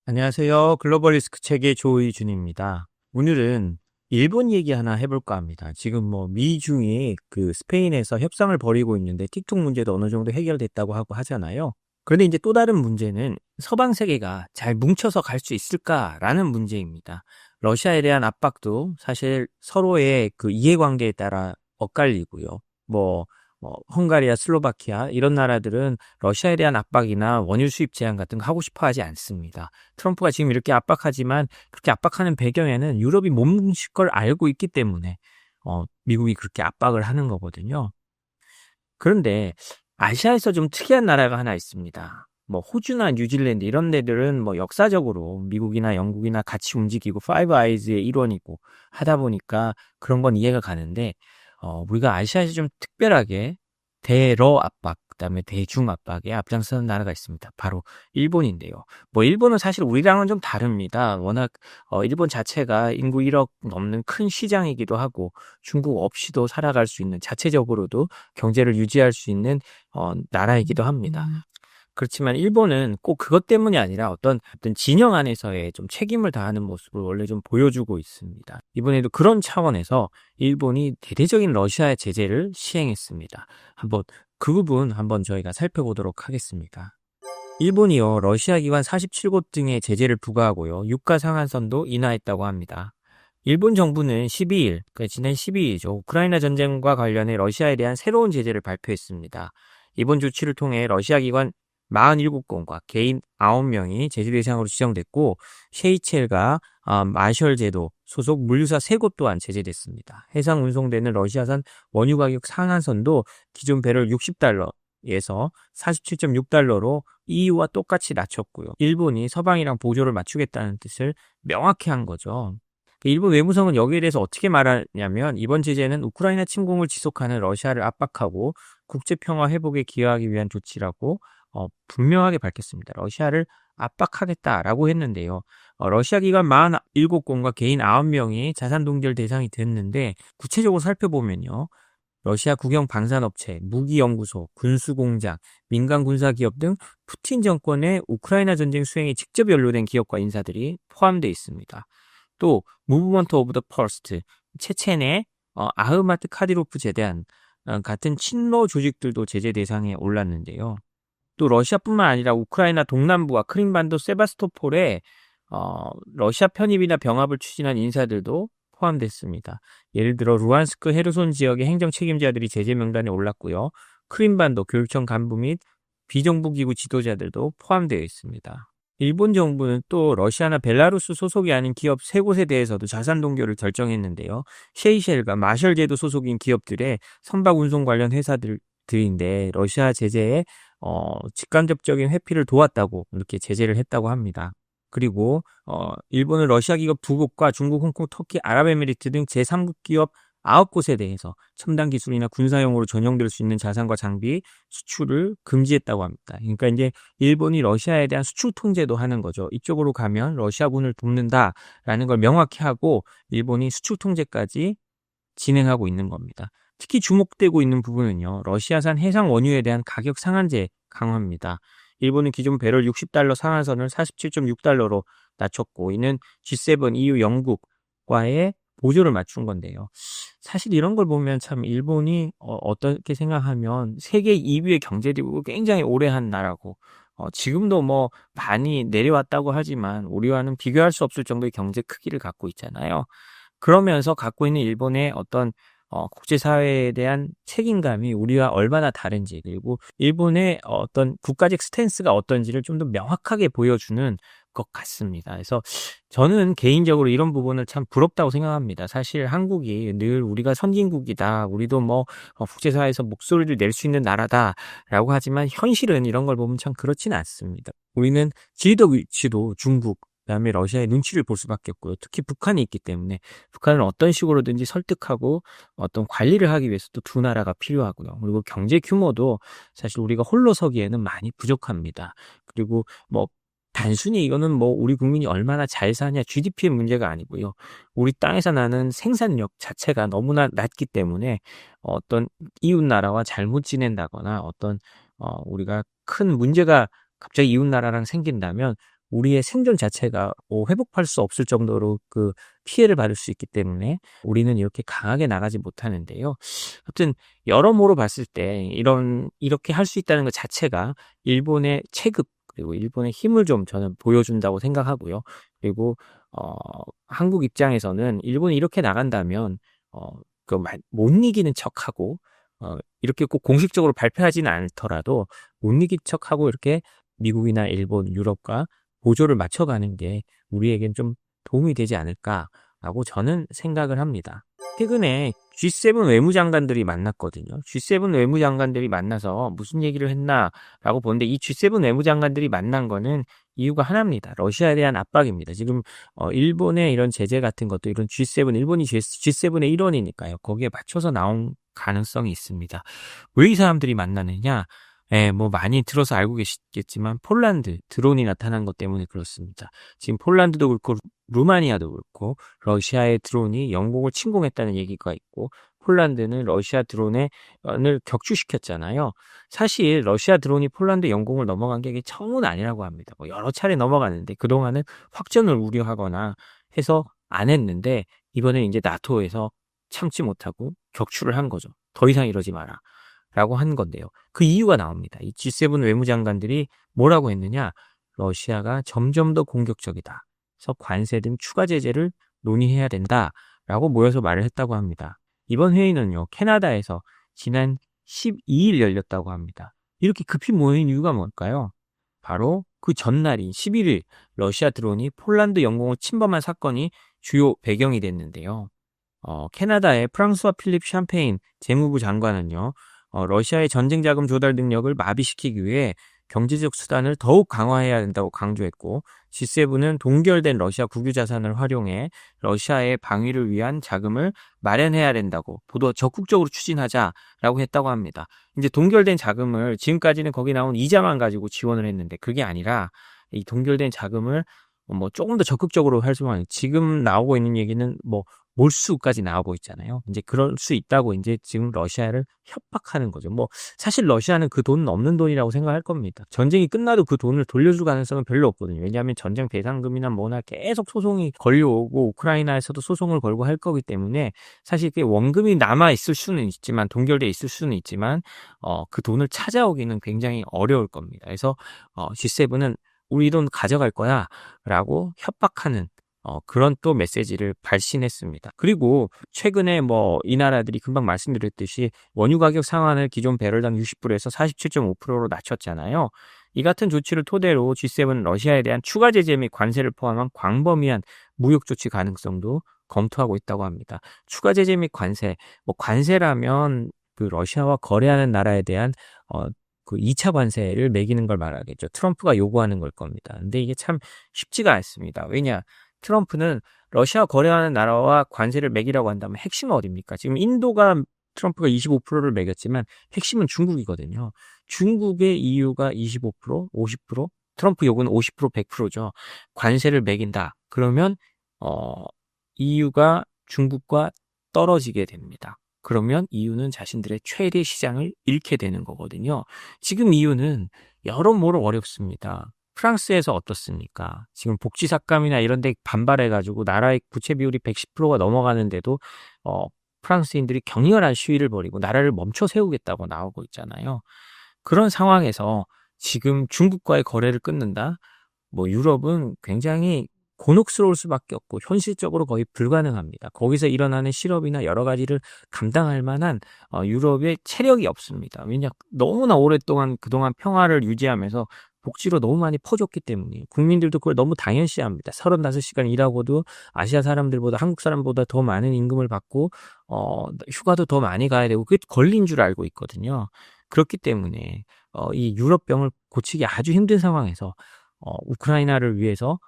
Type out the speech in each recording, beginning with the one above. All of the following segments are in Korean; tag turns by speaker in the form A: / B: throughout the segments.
A: 안녕하세요. 글로벌 리스크 책의 조의준입니다. 오늘은 일본 얘기 하나 해볼까 합니다. 지금 뭐 미중이 그 스페인에서 협상을 벌이고 있는데 틱톡 문제도 어느 정도 해결됐다고 하고 하잖아요. 그런데 이제 또 다른 문제는 서방 세계가 잘 뭉쳐서 갈 수 있을까라는 문제입니다. 러시아에 대한 압박도 사실 서로의 그 이해관계에 따라 엇갈리고요. 뭐 헝가리아, 슬로바키아 이런 나라들은 러시아에 대한 압박이나 원유 수입 제한 같은 거 하고 싶어 하지 않습니다. 트럼프가 지금 이렇게 압박하지만 그렇게 압박하는 배경에는 유럽이 못 뭉칠 걸 알고 있기 때문에 미국이 그렇게 압박을 하는 거거든요. 그런데 아시아에서 좀 특이한 나라가 하나 있습니다. 뭐 호주나 뉴질랜드 이런 데들은 뭐 역사적으로 미국이나 영국이나 같이 움직이고 파이브 아이즈의 일원이고 하다 보니까 그런 건 이해가 가는데 우리가 아시아에서 좀 특별하게 대러 압박, 그다음에 대중 압박에 앞장서는 나라가 있습니다. 바로 일본인데요. 뭐 일본은 사실 우리랑은 좀 다릅니다. 워낙 일본 자체가 인구 1억 넘는 큰 시장이기도 하고 중국 없이도 살아갈 수 있는 자체적으로도 경제를 유지할 수 있는 나라이기도 합니다. 그렇지만 일본은 꼭 그것 때문이 아니라 어떤 진영 안에서의 좀 책임을 다하는 모습을 원래 좀 보여주고 있습니다. 이번에도 그런 차원에서 일본이 대대적인 러시아의 제재를 시행했습니다. 그 부분 한번 저희가 살펴보도록 하겠습니다. 일본이요, 러시아 기관 47곳 등의 제재를 부과하고요, 유가 상한선도 인하했다고 합니다. 일본 정부는 12일, 그러니까 지난 12일이죠. 우크라이나 전쟁과 관련해 러시아에 대한 새로운 제재를 발표했습니다. 이번 조치를 통해 러시아 기관 47곳과 개인 9명이 제재 대상으로 지정됐고, 셰이첼과 마셜 제도 소속 물류사 3곳 또한 제재됐습니다. 해상 운송되는 러시아산 원유 가격 상한선도 기존 배럴 60달러에서 47.6달러로 EU와 똑같이 낮췄고요. 일본이 서방이랑 보조를 맞추겠다는 뜻을 명확히 한 거죠. 일본 외무성은 여기에 대해서 어떻게 말하냐면, 이번 제재는 우크라이나 침공을 지속하는 러시아를 압박하고 국제평화 회복에 기여하기 위한 조치라고 분명하게 밝혔습니다. 러시아를 압박하겠다라고 했는데요. 러시아 기관 47곳과 개인 9명이 자산 동결 대상이 됐는데, 구체적으로 살펴보면요, 러시아 국영 방산업체, 무기연구소, 군수공장, 민간 군사기업 등 푸틴 정권의 우크라이나 전쟁 수행에 직접 연루된 기업과 인사들이 포함되어 있습니다. 또 무브먼트 오브 더 퍼스트, 체첸의 아흐마트 카디로프 재단 같은 친러 조직들도 제재 대상에 올랐는데요. 또 러시아뿐만 아니라 우크라이나 동남부와 크림반도 세바스토폴에 러시아 편입이나 병합을 추진한 인사들도 포함됐습니다. 예를 들어 루안스크 헤르손 지역의 행정 책임자들이 제재 명단에 올랐고요. 크림반도 교육청 간부 및 비정부기구 지도자들도 포함되어 있습니다. 일본 정부는 또 러시아나 벨라루스 소속이 아닌 기업 3곳에 대해서도 자산 동결을 결정했는데요. 셰이셸과 마셜 제도 소속인 기업들의 선박 운송 관련 회사들인데 러시아 제재에 직간접적인 회피를 도왔다고 이렇게 제재를 했다고 합니다. 그리고 일본은 러시아 기업 2곳과 중국, 홍콩, 터키, 아랍에미리트 등 제3국 기업 9곳에 대해서 첨단 기술이나 군사용으로 전용될 수 있는 자산과 장비 수출을 금지했다고 합니다. 그러니까 이제 일본이 러시아에 대한 수출 통제도 하는 거죠. 이쪽으로 가면 러시아군을 돕는다라는 걸 명확히 하고 일본이 수출 통제까지 진행하고 있는 겁니다. 특히 주목되고 있는 부분은요, 러시아산 해상 원유에 대한 가격 상한제 강화입니다. 일본은 기존 배럴 60달러 상한선을 47.6달러로 낮췄고, 이는 G7, EU, 영국과의 보조를 맞춘 건데요. 사실 이런 걸 보면 참 일본이 어떻게 생각하면 세계 2위의 경제력을 굉장히 오래 한 나라고, 지금도 뭐 많이 내려왔다고 하지만 우리와는 비교할 수 없을 정도의 경제 크기를 갖고 있잖아요. 그러면서 갖고 있는 일본의 어떤 국제사회에 대한 책임감이 우리와 얼마나 다른지, 그리고 일본의 어떤 국가적 스탠스가 어떤지를 좀 더 명확하게 보여주는 것 같습니다. 그래서 저는 개인적으로 이런 부분을 참 부럽다고 생각합니다. 사실 한국이 늘 우리가 선진국이다, 우리도 뭐 국제사회에서 목소리를 낼 수 있는 나라다라고 하지만 현실은 이런 걸 보면 참 그렇지는 않습니다. 우리는 지리적 위치도 중국, 그다음에 러시아의 눈치를 볼 수밖에 없고요. 특히 북한이 있기 때문에 북한을 어떤 식으로든지 설득하고 어떤 관리를 하기 위해서 또 두 나라가 필요하고요. 그리고 경제 규모도 사실 우리가 홀로 서기에는 많이 부족합니다. 그리고 뭐 단순히 이거는 뭐 우리 국민이 얼마나 잘 사냐, GDP의 문제가 아니고요. 우리 땅에서 나는 생산력 자체가 너무나 낮기 때문에 어떤 이웃 나라와 잘못 지낸다거나 어떤 우리가 큰 문제가 갑자기 이웃 나라랑 생긴다면 우리의 생존 자체가 회복할 수 없을 정도로 그 피해를 받을 수 있기 때문에 우리는 이렇게 강하게 나가지 못하는데요. 아무튼 여러모로 봤을 때 이렇게 할 수 있다는 것 자체가 일본의 체급 그리고 일본의 힘을 좀 저는 보여준다고 생각하고요. 그리고 한국 입장에서는 일본이 이렇게 나간다면 못 이기는 척하고 이렇게 꼭 공식적으로 발표하지는 않더라도 못 이긴 척하고 이렇게 미국이나 일본, 유럽과 보조를 맞춰가는 게 우리에겐 좀 도움이 되지 않을까라고 저는 생각을 합니다. 최근에 G7 외무장관들이 만났거든요. G7 외무장관들이 만나서 무슨 얘기를 했나라고 보는데 이 G7 외무장관들이 만난 거는 이유가 하나입니다. 러시아에 대한 압박입니다. 지금 일본의 이런 제재 같은 것도 이런 G7, 일본이 G7의 일원이니까요. 거기에 맞춰서 나온 가능성이 있습니다. 왜 이 사람들이 만나느냐? 뭐 많이 들어서 알고 계시겠지만 폴란드 드론이 나타난 것 때문에 그렇습니다. 지금 폴란드도 그렇고 루마니아도 그렇고 러시아의 드론이 영국을 침공했다는 얘기가 있고 폴란드는 러시아 드론을 격추시켰잖아요. 사실 러시아 드론이 폴란드 영공을 넘어간 게 이게 처음은 아니라고 합니다. 뭐 여러 차례 넘어갔는데 그동안은 확전을 우려하거나 해서 안 했는데 이번에 이제 나토에서 참지 못하고 격추를 한 거죠. 더 이상 이러지 마라. 라고 한 건데요. 그 이유가 나옵니다. 이 G7 외무장관들이 뭐라고 했느냐? 러시아가 점점 더 공격적이다. 그래서 관세 등 추가 제재를 논의해야 된다라고 모여서 말을 했다고 합니다. 이번 회의는요. 캐나다에서 지난 12일 열렸다고 합니다. 이렇게 급히 모인 이유가 뭘까요? 바로 그 전날인 11일 러시아 드론이 폴란드 영공을 침범한 사건이 주요 배경이 됐는데요. 캐나다의 프랑스와 필립 샴페인 재무부 장관은요. 러시아의 전쟁 자금 조달 능력을 마비시키기 위해 경제적 수단을 더욱 강화해야 된다고 강조했고 G7은 동결된 러시아 국유 자산을 활용해 러시아의 방위를 위한 자금을 마련해야 된다고 보다 적극적으로 추진하자라고 했다고 합니다. 이제 동결된 자금을 지금까지는 거기 나온 이자만 가지고 지원을 했는데 그게 아니라 이 동결된 자금을 뭐 조금 더 적극적으로 활용하는 지금 나오고 있는 얘기는 뭐 몰수까지 나오고 있잖아요. 이제 그럴 수 있다고 이제 지금 러시아를 협박하는 거죠. 뭐 사실 러시아는 그 돈은 없는 돈이라고 생각할 겁니다. 전쟁이 끝나도 그 돈을 돌려줄 가능성은 별로 없거든요. 왜냐하면 전쟁 배상금이나 뭐나 계속 소송이 걸려오고 우크라이나에서도 소송을 걸고 할 거기 때문에 사실 그 원금이 남아 있을 수는 있지만 동결돼 있을 수는 있지만 그 돈을 찾아오기는 굉장히 어려울 겁니다. 그래서 G7은 우리 돈 가져갈 거야 라고 협박하는 그런 또 메시지를 발신했습니다. 그리고 최근에 뭐 이 나라들이 금방 말씀드렸듯이 원유 가격 상한을 기존 배럴당 60불에서 47.5%로 낮췄잖아요. 이 같은 조치를 토대로 G7은 러시아에 대한 추가 제재 및 관세를 포함한 광범위한 무역 조치 가능성도 검토하고 있다고 합니다. 추가 제재 및 관세, 뭐 관세라면 그 러시아와 거래하는 나라에 대한 그 2차 관세를 매기는 걸 말하겠죠. 트럼프가 요구하는 걸 겁니다. 근데 이게 참 쉽지가 않습니다. 왜냐? 트럼프는 러시아 거래하는 나라와 관세를 매기라고 한다면 핵심은 어디입니까? 지금 인도가 트럼프가 25%를 매겼지만 핵심은 중국이거든요. 중국의 EU가 25%, 50%, 트럼프 요구는 50%, 100%죠. 관세를 매긴다. 그러면 EU가 중국과 떨어지게 됩니다. 그러면 EU는 자신들의 최대 시장을 잃게 되는 거거든요. 지금 EU는 여러모로 어렵습니다. 프랑스에서 어떻습니까? 지금 복지 삭감이나 이런 데 반발해가지고 나라의 부채 비율이 110%가 넘어가는데도 프랑스인들이 격렬한 시위를 벌이고 나라를 멈춰 세우겠다고 나오고 있잖아요. 그런 상황에서 지금 중국과의 거래를 끊는다? 뭐 유럽은 굉장히 곤혹스러울 수밖에 없고 현실적으로 거의 불가능합니다. 거기서 일어나는 실업이나 여러 가지를 감당할 만한 유럽의 체력이 없습니다. 왜냐 너무나 오랫동안 그동안 평화를 유지하면서 복지로 너무 많이 퍼줬기 때문에 국민들도 그걸 너무 당연시합니다. 35시간 일하고도 아시아 사람들보다 한국 사람보다 더 많은 임금을 받고 휴가도 더 많이 가야 되고 그게 권리인 줄 알고 있거든요. 그렇기 때문에 이 유럽병을 고치기 아주 힘든 상황에서 우크라이나를 위해서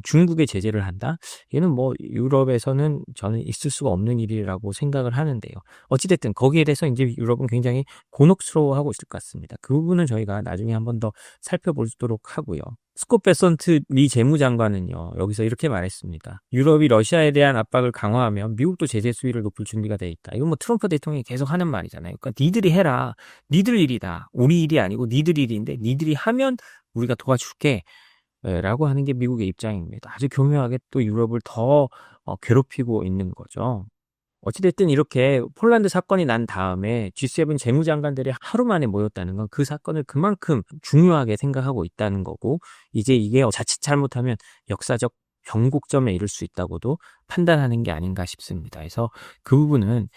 A: 중국에 제재를 한다? 얘는 뭐 유럽에서는 저는 있을 수가 없는 일이라고 생각을 하는데요. 어찌됐든 거기에 대해서 이제 유럽은 굉장히 곤혹스러워하고 있을 것 같습니다. 그 부분은 저희가 나중에 한 번 더 살펴보도록 하고요. 스콧 베선트 미 재무장관은요. 여기서 이렇게 말했습니다. 유럽이 러시아에 대한 압박을 강화하면 미국도 제재 수위를 높일 준비가 돼 있다. 이건 뭐 트럼프 대통령이 계속 하는 말이잖아요. 그러니까 니들이 해라. 니들 일이다. 우리 일이 아니고 니들 일인데 니들이 하면 우리가 도와줄게. 라고 하는 게 미국의 입장입니다. 아주 교묘하게 또 유럽을 더 괴롭히고 있는 거죠. 어찌 됐든 이렇게 폴란드 사건이 난 다음에 G7 재무장관들이 하루 만에 모였다는 건 그 사건을 그만큼 중요하게 생각하고 있다는 거고, 이제 이게 자칫 잘못하면 역사적 변곡점에 이를 수 있다고도 판단하는 게 아닌가 싶습니다. 그래서 그 부분은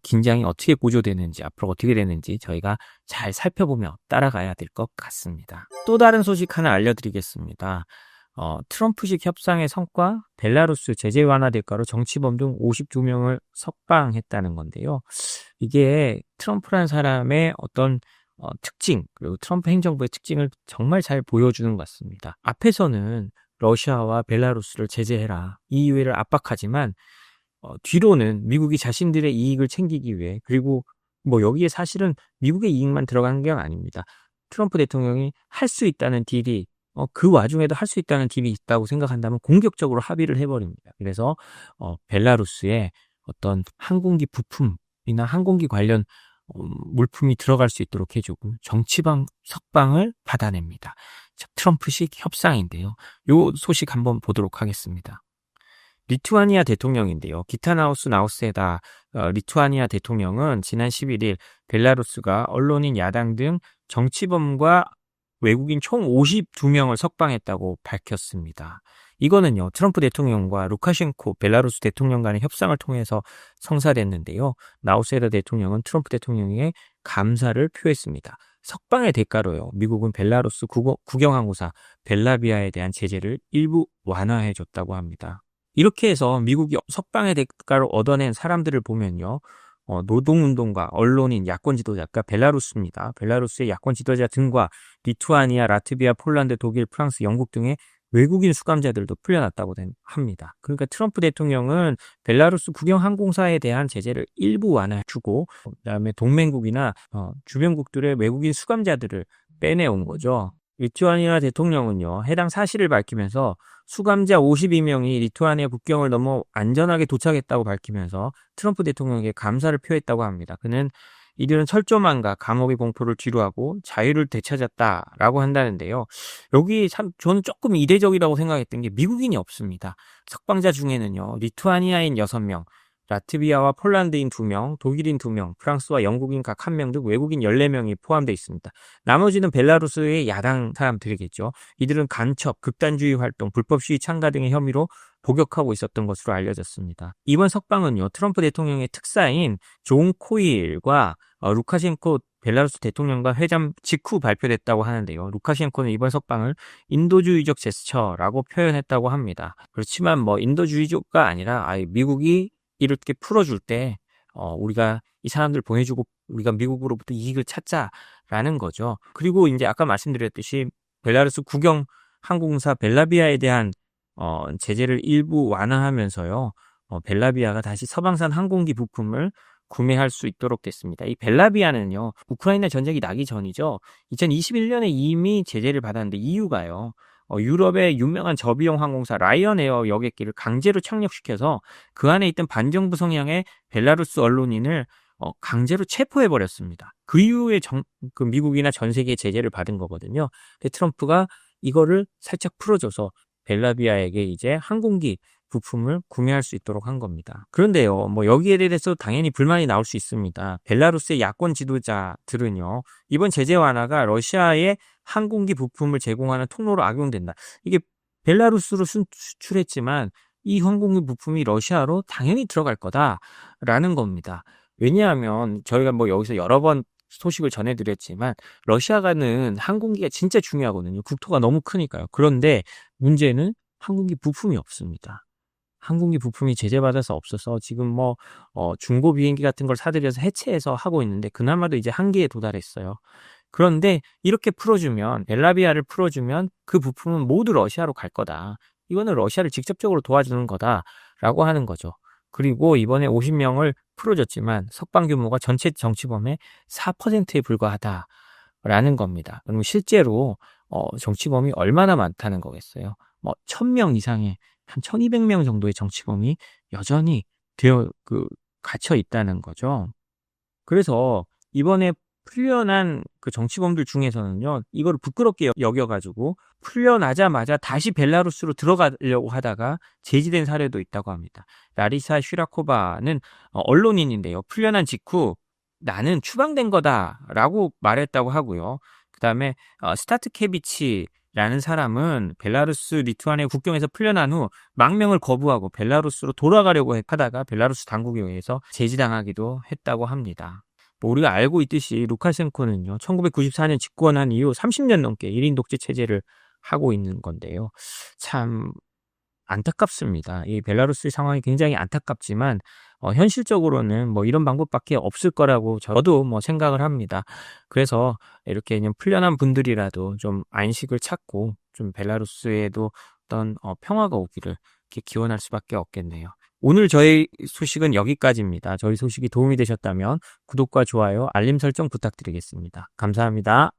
A: 긴장이 어떻게 고조되는지, 앞으로 어떻게 되는지 저희가 잘 살펴보며 따라가야 될 것 같습니다. 또 다른 소식 하나 알려드리겠습니다. 트럼프식 협상의 성과, 벨라루스 제재 완화 대가로 정치범 등 52명을 석방했다는 건데요. 이게 트럼프라는 사람의 어떤 특징, 그리고 트럼프 행정부의 특징을 정말 잘 보여주는 것 같습니다. 앞에서는 러시아와 벨라루스를 제재해라, EU를 압박하지만 뒤로는 미국이 자신들의 이익을 챙기기 위해, 그리고 뭐 여기에 사실은 미국의 이익만 들어가는 게 아닙니다. 트럼프 대통령이 할 수 있다는 딜이 그 와중에도 할 수 있다는 딜이 있다고 생각한다면 공격적으로 합의를 해버립니다. 그래서 벨라루스에 어떤 항공기 부품이나 항공기 관련 물품이 들어갈 수 있도록 해주고 정치범 석방을 받아냅니다. 자, 트럼프식 협상인데요. 요 소식 한번 보도록 하겠습니다. 리투아니아 대통령인데요. 기타나우스 나우세다 리투아니아 대통령은 지난 11일 벨라루스가 언론인, 야당 등 정치범과 외국인 총 52명을 석방했다고 밝혔습니다. 이거는요, 트럼프 대통령과 루카셴코 벨라루스 대통령 간의 협상을 통해서 성사됐는데요. 나우세다 대통령은 트럼프 대통령에게 감사를 표했습니다. 석방의 대가로요, 미국은 벨라루스 국영항공사 벨라비아에 대한 제재를 일부 완화해줬다고 합니다. 이렇게 해서 미국이 석방의 대가로 얻어낸 사람들을 보면요, 노동운동가, 언론인, 야권 지도자가 벨라루스입니다. 벨라루스의 야권 지도자 등과 리투아니아, 라트비아, 폴란드, 독일, 프랑스, 영국 등의 외국인 수감자들도 풀려났다고 합니다. 그러니까 트럼프 대통령은 벨라루스 국영항공사에 대한 제재를 일부 완화해주고, 그다음에 동맹국이나 주변국들의 외국인 수감자들을 빼내온 거죠. 리투아니아 대통령은요, 해당 사실을 밝히면서 수감자 52명이 리투아니아 국경을 넘어 안전하게 도착했다고 밝히면서 트럼프 대통령에게 감사를 표했다고 합니다. 그는 이들은 철조망과 감옥의 공포를 뒤로하고 자유를 되찾았다라고 한다는데요. 여기 참 저는 조금 이례적이라고 생각했던 게 미국인이 없습니다. 석방자 중에는요, 리투아니아인 6명, 라트비아와 폴란드인 2명, 독일인 2명, 프랑스와 영국인 각 1명 등 외국인 14명이 포함되어 있습니다. 나머지는 벨라루스의 야당 사람들이겠죠. 이들은 간첩, 극단주의 활동, 불법 시위 참가 등의 혐의로 복역하고 있었던 것으로 알려졌습니다. 이번 석방은요, 트럼프 대통령의 특사인 존 코일과 루카셴코 벨라루스 대통령과 회담 직후 발표됐다고 하는데요. 루카셴코는 이번 석방을 인도주의적 제스처라고 표현했다고 합니다. 그렇지만 뭐 인도주의적가 아니라 미국이 이렇게 풀어줄 때 우리가 이 사람들 보내주고 우리가 미국으로부터 이익을 찾자라는 거죠. 그리고 이제 아까 말씀드렸듯이 벨라루스 국영 항공사 벨라비아에 대한 제재를 일부 완화하면서요, 벨라비아가 다시 서방산 항공기 부품을 구매할 수 있도록 됐습니다. 이 벨라비아는요, 우크라이나 전쟁이 나기 전이죠. 2021년에 이미 제재를 받았는데 이유가요, 유럽의 유명한 저비용 항공사 라이언에어 여객기를 강제로 착륙시켜서 그 안에 있던 반정부 성향의 벨라루스 언론인을 강제로 체포해버렸습니다. 그 이후에 그 미국이나 전 세계의 제재를 받은 거거든요. 근데 트럼프가 이거를 살짝 풀어줘서 벨라비아에게 이제 항공기 부품을 구매할 수 있도록 한 겁니다. 그런데요, 뭐 여기에 대해서 당연히 불만이 나올 수 있습니다. 벨라루스의 야권 지도자들은요, 이번 제재 완화가 러시아의 항공기 부품을 제공하는 통로로 악용된다. 이게 벨라루스로 수출했지만 이 항공기 부품이 러시아로 당연히 들어갈 거다라는 겁니다. 왜냐하면 저희가 뭐 여기서 여러 번 소식을 전해드렸지만 러시아가는 항공기가 진짜 중요하거든요. 국토가 너무 크니까요. 그런데 문제는 항공기 부품이 없습니다. 항공기 부품이 제재받아서 없어서 지금 뭐 중고 비행기 같은 걸 사들여서 해체해서 하고 있는데 그나마도 이제 한계에 도달했어요. 그런데 이렇게 풀어주면, 벨라비아를 풀어주면 그 부품은 모두 러시아로 갈 거다. 이거는 러시아를 직접적으로 도와주는 거다라고 하는 거죠. 그리고 이번에 50명을 풀어줬지만 석방 규모가 전체 정치범의 4%에 불과하다라는 겁니다. 그럼 실제로 정치범이 얼마나 많다는 거겠어요. 뭐 1000명 이상의 한 1200명 정도의 정치범이 여전히 갇혀 있다는 거죠. 그래서 이번에 풀려난 그 정치범들 중에서는요, 이거를 부끄럽게 여겨가지고 풀려나자마자 다시 벨라루스로 들어가려고 하다가 제지된 사례도 있다고 합니다. 라리사 슈라코바는 언론인인데요. 풀려난 직후 나는 추방된 거다라고 말했다고 하고요. 그 다음에 스타트케비치라는 사람은 벨라루스 리투아니아 국경에서 풀려난 후 망명을 거부하고 벨라루스로 돌아가려고 하다가 벨라루스 당국에 의해서 제지당하기도 했다고 합니다. 뭐 우리가 알고 있듯이 루카셴코는요, 1994년 집권한 이후 30년 넘게 1인 독재 체제를 하고 있는 건데요. 참 안타깝습니다. 이 벨라루스의 상황이 굉장히 안타깝지만 현실적으로는 뭐 이런 방법밖에 없을 거라고 저도 뭐 생각을 합니다. 그래서 이렇게 그냥 풀려난 분들이라도 좀 안식을 찾고 좀 벨라루스에도 어떤 평화가 오기를 이렇게 기원할 수밖에 없겠네요. 오늘 저희 소식은 여기까지입니다. 저희 소식이 도움이 되셨다면 구독과 좋아요, 알림 설정 부탁드리겠습니다. 감사합니다.